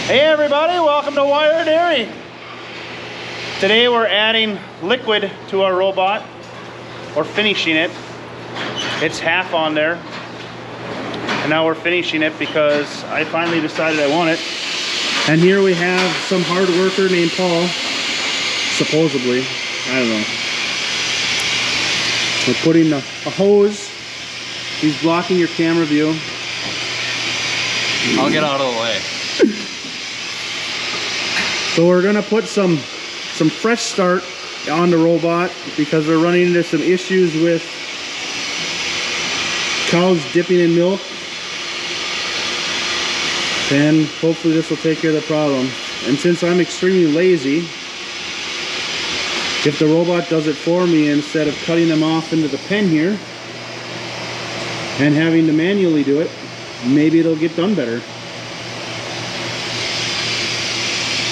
Hey everybody, welcome to Wire Dairy. Today we're adding liquid to our robot, or finishing it. It's half on there, and now we're finishing it because I finally decided I want it. And here we have some hard worker named Paul, supposedly, I don't know. We're putting a hose. He's blocking your camera view. I'll get out of the way. So we're gonna put some fresh start on the robot because we're running into some issues with cows dipping in milk, and hopefully this will take care of the problem. And since I'm extremely lazy, if the robot does it for me instead of cutting them off into the pen here and having to manually do it, maybe it'll get done better.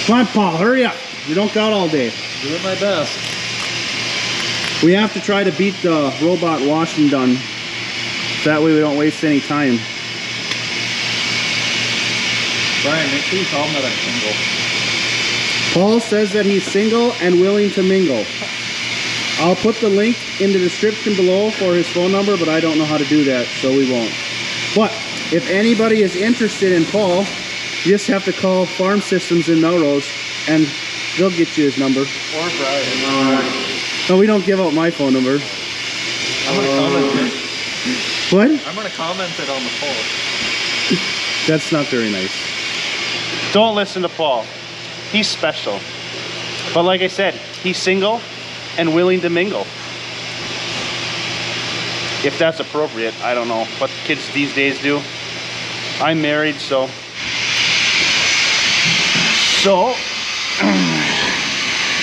Come on, Paul, hurry up. You don't got all day. Doing my best. We have to try to beat the robot wash and done. So that way we don't waste any time. Brian, make sure you tell him that I'm single. Paul says that he's single and willing to mingle. I'll put the link in the description below for his phone number, but I don't know how to do that, so we won't. But if anybody is interested in Paul, you just have to call Farm Systems in Melrose and they'll get you his number. Or Brian. No, we don't give out my phone number. I'm gonna comment it. What? I'm gonna comment it on the poll. That's not very nice. Don't listen to Paul. He's special. But like I said, he's single and willing to mingle. If that's appropriate, I don't know what kids these days do. I'm married, so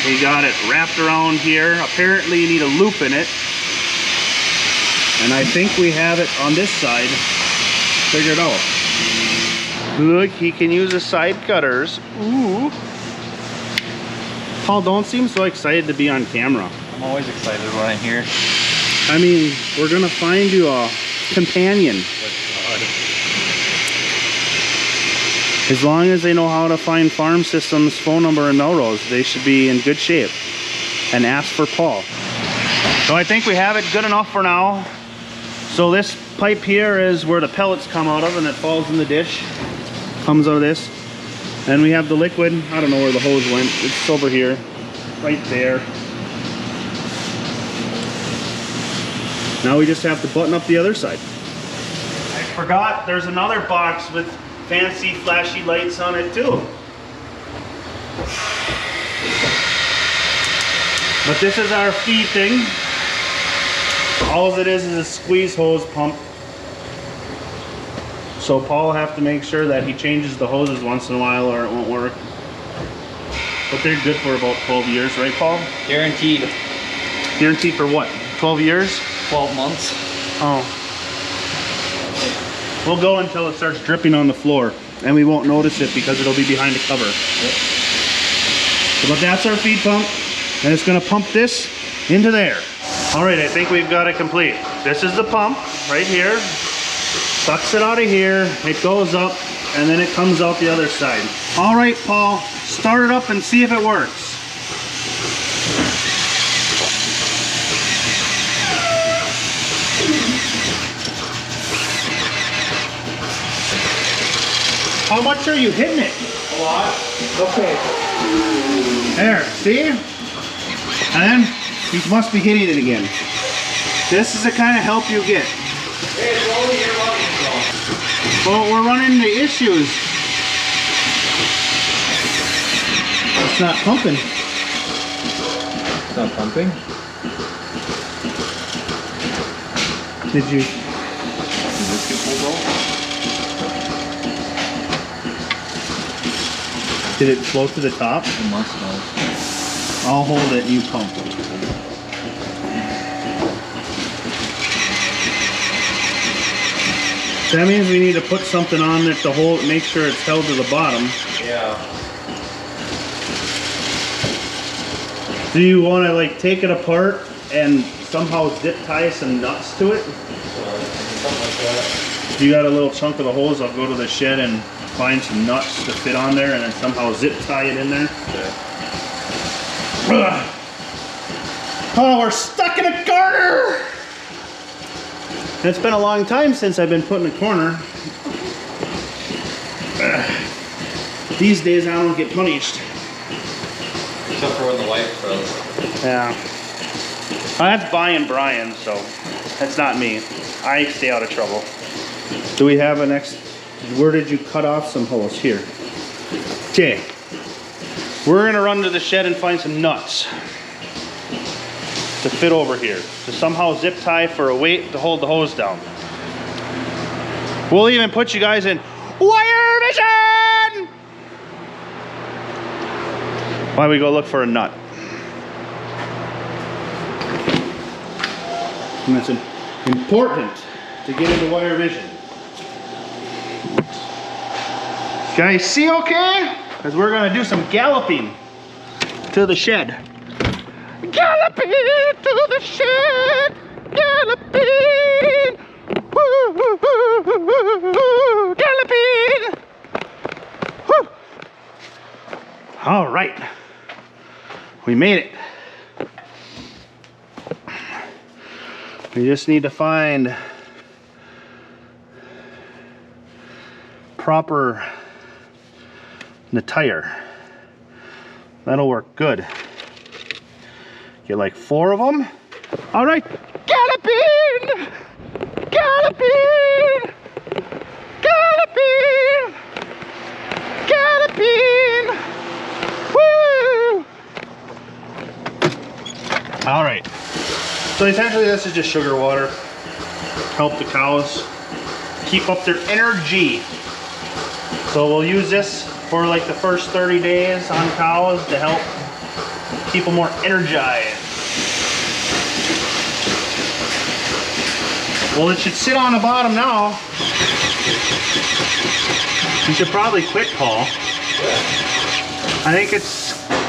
we got it wrapped around here. Apparently you need a loop in it. And I think we have it on this side figured out. Look, he can use the side cutters. Ooh. Paul, don't seem so excited to be on camera. I'm always excited when I'm here. I mean, we're gonna find you a companion. As long as they know how to find Farm Systems phone number in Melrose, they should be in good shape. And ask for Paul. So I think we have it good enough for now. So this pipe here is where the pellets come out of, and it falls in the dish. Comes out of this. And we have the liquid. I don't know where the hose went. It's over here. Right there. Now we just have to button up the other side. I forgot there's another box with fancy flashy lights on it too. But this is our feed thing. All it is a squeeze hose pump. So Paul will have to make sure that he changes the hoses once in a while or it won't work. But they're good for about 12 years, right Paul? Guaranteed. Guaranteed for what? 12 years? 12 months. Oh. We'll go until it starts dripping on the floor, and we won't notice it because it'll be behind the cover. Yep. But that's our feed pump, and it's gonna pump this into there. All right, I think we've got it complete. This is the pump right here. Sucks it out of here, it goes up, and then it comes out the other side. All right, Paul, start it up and see if it works. How much are you hitting it? A lot. Okay. There, see? And then you must be hitting it again. This is the kind of help you get. Hey, it's only your money, so. Well, we're running into issues. It's not pumping. It's not pumping? Did you? Did this get pulled out? Did it float to the top? It must have. I'll hold it and you pump. That means we need to put something on it to hold, make sure it's held to the bottom. Yeah. Do you want to like take it apart and somehow zip tie some nuts to it? Something like that. If you got a little chunk of the hose, I'll go to the shed and find some nuts to fit on there and then somehow zip tie it in there. Ugh. Oh, we're stuck in a corner! And it's been a long time since I've been put in a corner. These days I don't get punished. Except for when the wife throws. Yeah. That's buying Brian, so that's not me. I stay out of trouble. Do we have a next? Where did you cut off some holes? Here. Okay. We're gonna run to the shed and find some nuts to fit over here. To somehow zip tie for a weight to hold the hose down. We'll even put you guys in wire vision! Why don't we go look for a nut? And it's important to get into wire vision. Guys, see okay? Because we're gonna do some galloping to the shed. Galloping to the shed, galloping, woo, woo, woo, woo, galloping. Woo. All right, we made it. We just need to find proper tire. That'll work good. Get like 4 of them. All right, galloping, galloping, galloping, galloping. Woo! All right. So essentially this is just sugar water. Help the cows keep up their energy. So we'll use this for like the first 30 days on cows to help keep them more energized. Well, it should sit on the bottom now. You should probably quit, Paul. I think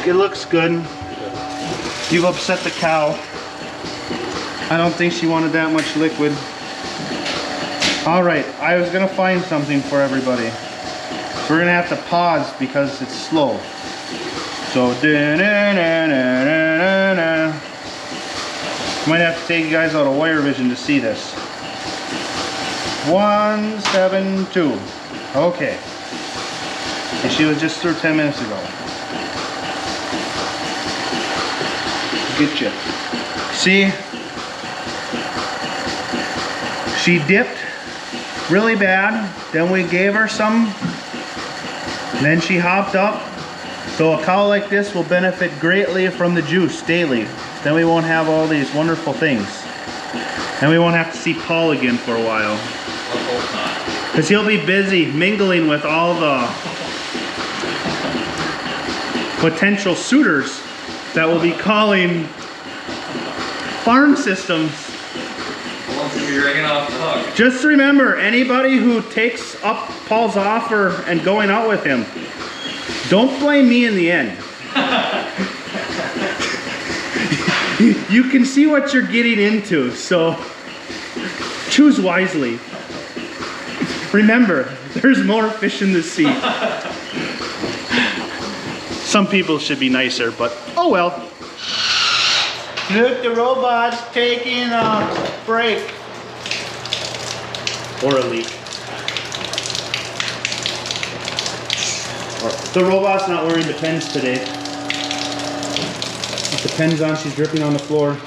it looks good. You've upset the cow. I don't think she wanted that much liquid. All right, I was gonna find something for everybody. We're gonna have to pause because it's slow. So, might have to take you guys out of wire vision to see this. 172. Okay. And she was just through 10 minutes ago. Get you. See? She dipped really bad. Then we gave her some. Then she hopped up. So a cow like this will benefit greatly from the juice daily. Then we won't have all these wonderful things. And we won't have to see Paul again for a while. Because he'll be busy mingling with all the potential suitors that will be calling farm systems. You're ringing off the hook. Just remember, anybody who takes up Paul's offer and going out with him, don't blame me in the end. You can see what you're getting into, so choose wisely. Remember, there's more fish in the sea. Some people should be nicer, but oh well. Look, the robot's taking a break. Or a leak. The robot's not wearing the pens today. It depends on she's dripping on the floor.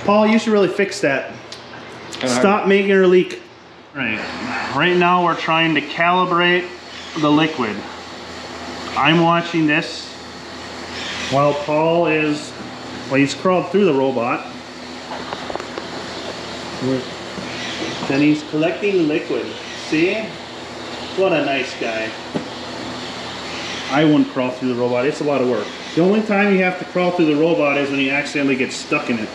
Paul, you should really fix that. Stop making her leak. Right now we're trying to calibrate the liquid. I'm watching this while Paul is, well, he's crawled through the robot. Then he's collecting the liquid. See? What a nice guy. I wouldn't crawl through the robot. It's a lot of work. The only time you have to crawl through the robot is when you accidentally get stuck in it.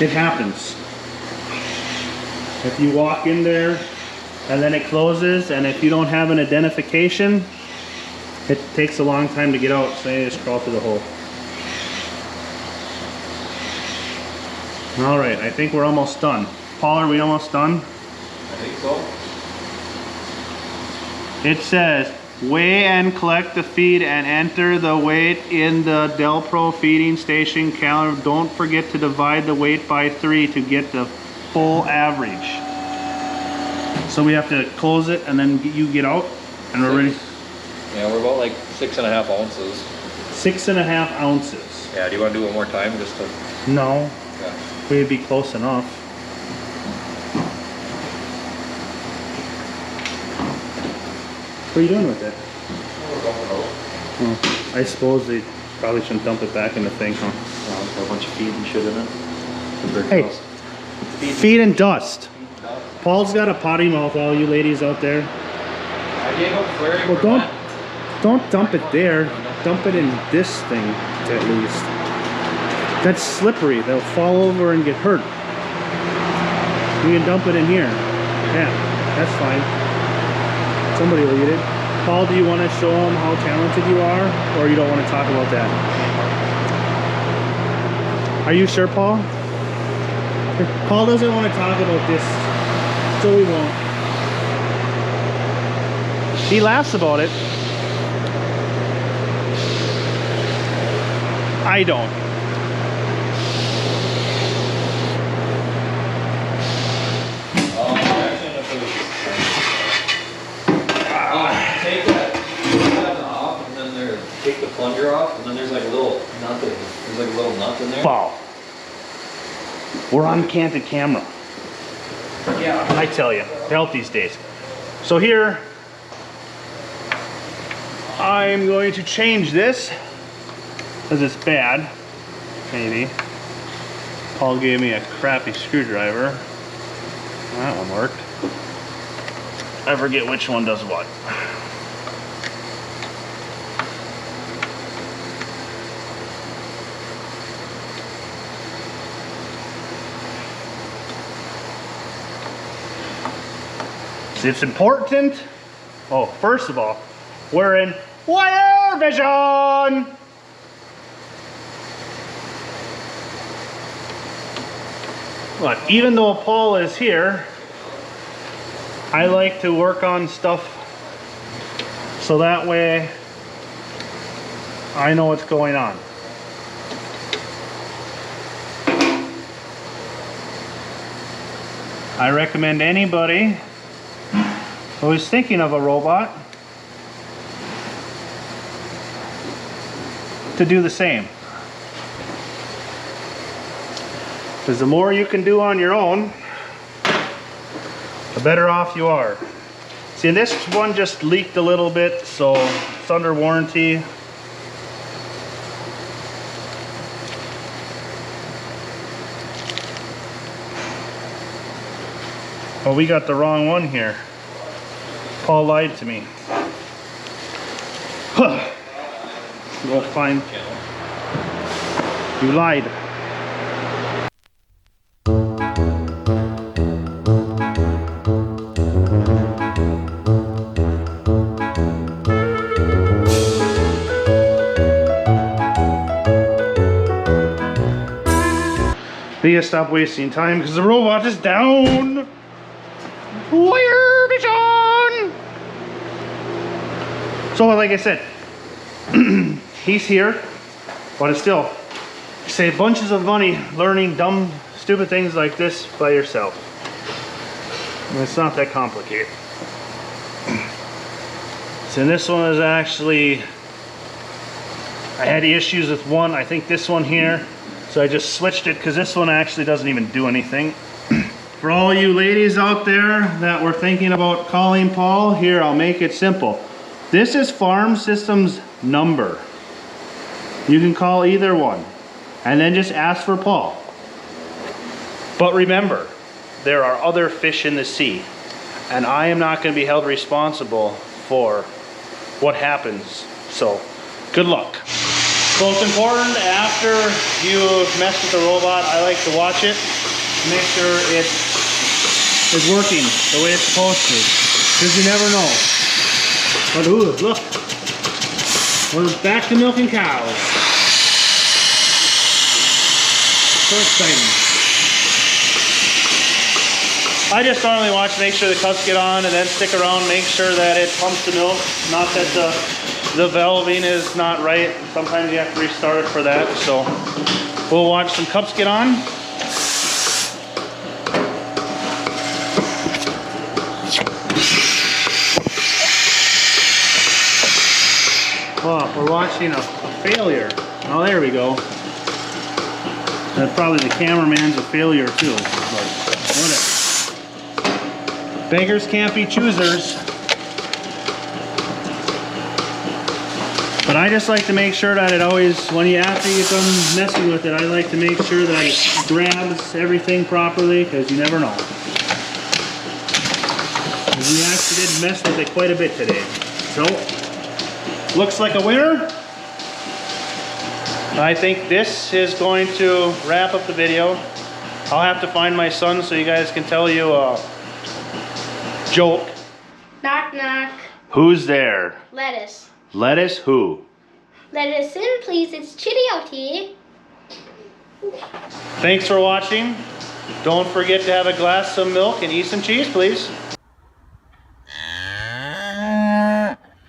It happens. If you walk in there and then it closes, and if you don't have an identification, it takes a long time to get out, so you just crawl through the hole. All right, I think we're almost done. Paul, are we almost done? I think so. It says, weigh and collect the feed and enter the weight in the Del Pro feeding station calendar. Don't forget to divide the weight by 3 to get the full average. So we have to close it and then you get out and we're ready. Yeah, we're about like 6.5 ounces. 6.5 ounces. Yeah, do you want to do it one more time just to? No, Yeah. we'd be close enough. What are you doing with it? Oh, I suppose they probably shouldn't dump it back in the thing, huh? Yeah, it's got a bunch of feed and shit in it. Hey, feed and dust. Paul's got a potty mouth, all you ladies out there. I gave up swearing. Well, don't dump it there. Dump it in this thing, at least. That's slippery. They'll fall over and get hurt. You can dump it in here. Yeah, that's fine. Somebody will eat it. Paul, do you want to show them how talented you are, or you don't want to talk about that? Are you sure, Paul? Paul doesn't want to talk about this, so we won't. He laughs about it. I don't. Take that off, and then take the plunger off, and then there's like a little nut. There's like a little nut in there. Paul, we're on candid camera. Yeah. I tell you, help these days. So here, I'm going to change this because it's bad. Maybe. Paul gave me a crappy screwdriver. That one worked. I forget which one does what. See, it's important. Oh, first of all, we're in wire vision. But even though Paul is here, I like to work on stuff so that way I know what's going on. I recommend anybody who is thinking of a robot to do the same. Because the more you can do on your own, the better off you are. See, this one just leaked a little bit, so it's under warranty. Oh, we got the wrong one here. Paul lied to me. Well, fine. You lied. They gotta stop wasting time because the robot is down. Wire vision. So like I said, he's here, but it's still, you save bunches of money learning dumb, stupid things like this by yourself. And it's not that complicated. So this one is actually, I had issues with one, I think this one here. So I just switched it because this one actually doesn't even do anything. For all you ladies out there that were thinking about calling Paul, here, I'll make it simple. This is Farm Systems number. You can call either one and then just ask for Paul. But remember, there are other fish in the sea and I am not going to be held responsible for what happens. So good luck. So it's important after you mess with the robot, I like to watch it, make sure it is working the way it's supposed to, because you never know. But ooh, look, we're back to milking cows. So exciting. I just normally watch, make sure the cups get on, and then stick around, make sure that it pumps the milk. Not that the valving is not right. Sometimes you have to restart it for that. So we'll watch some cups get on. Oh, we're watching a failure. Oh, there we go. That's probably the cameraman's a failure too. But whatever. Beggars can't be choosers. But I just like to make sure that it always, after you come messing with it, I like to make sure that it grabs everything properly, because you never know. We actually did mess with it quite a bit today. So, looks like a winner. I think this is going to wrap up the video. I'll have to find my son so you guys can tell you a joke. Knock knock. Who's there? Lettuce. Lettuce who? Let us in, please. It's Chitty. Thanks for watching. Don't forget to have a glass of milk and eat some cheese, please.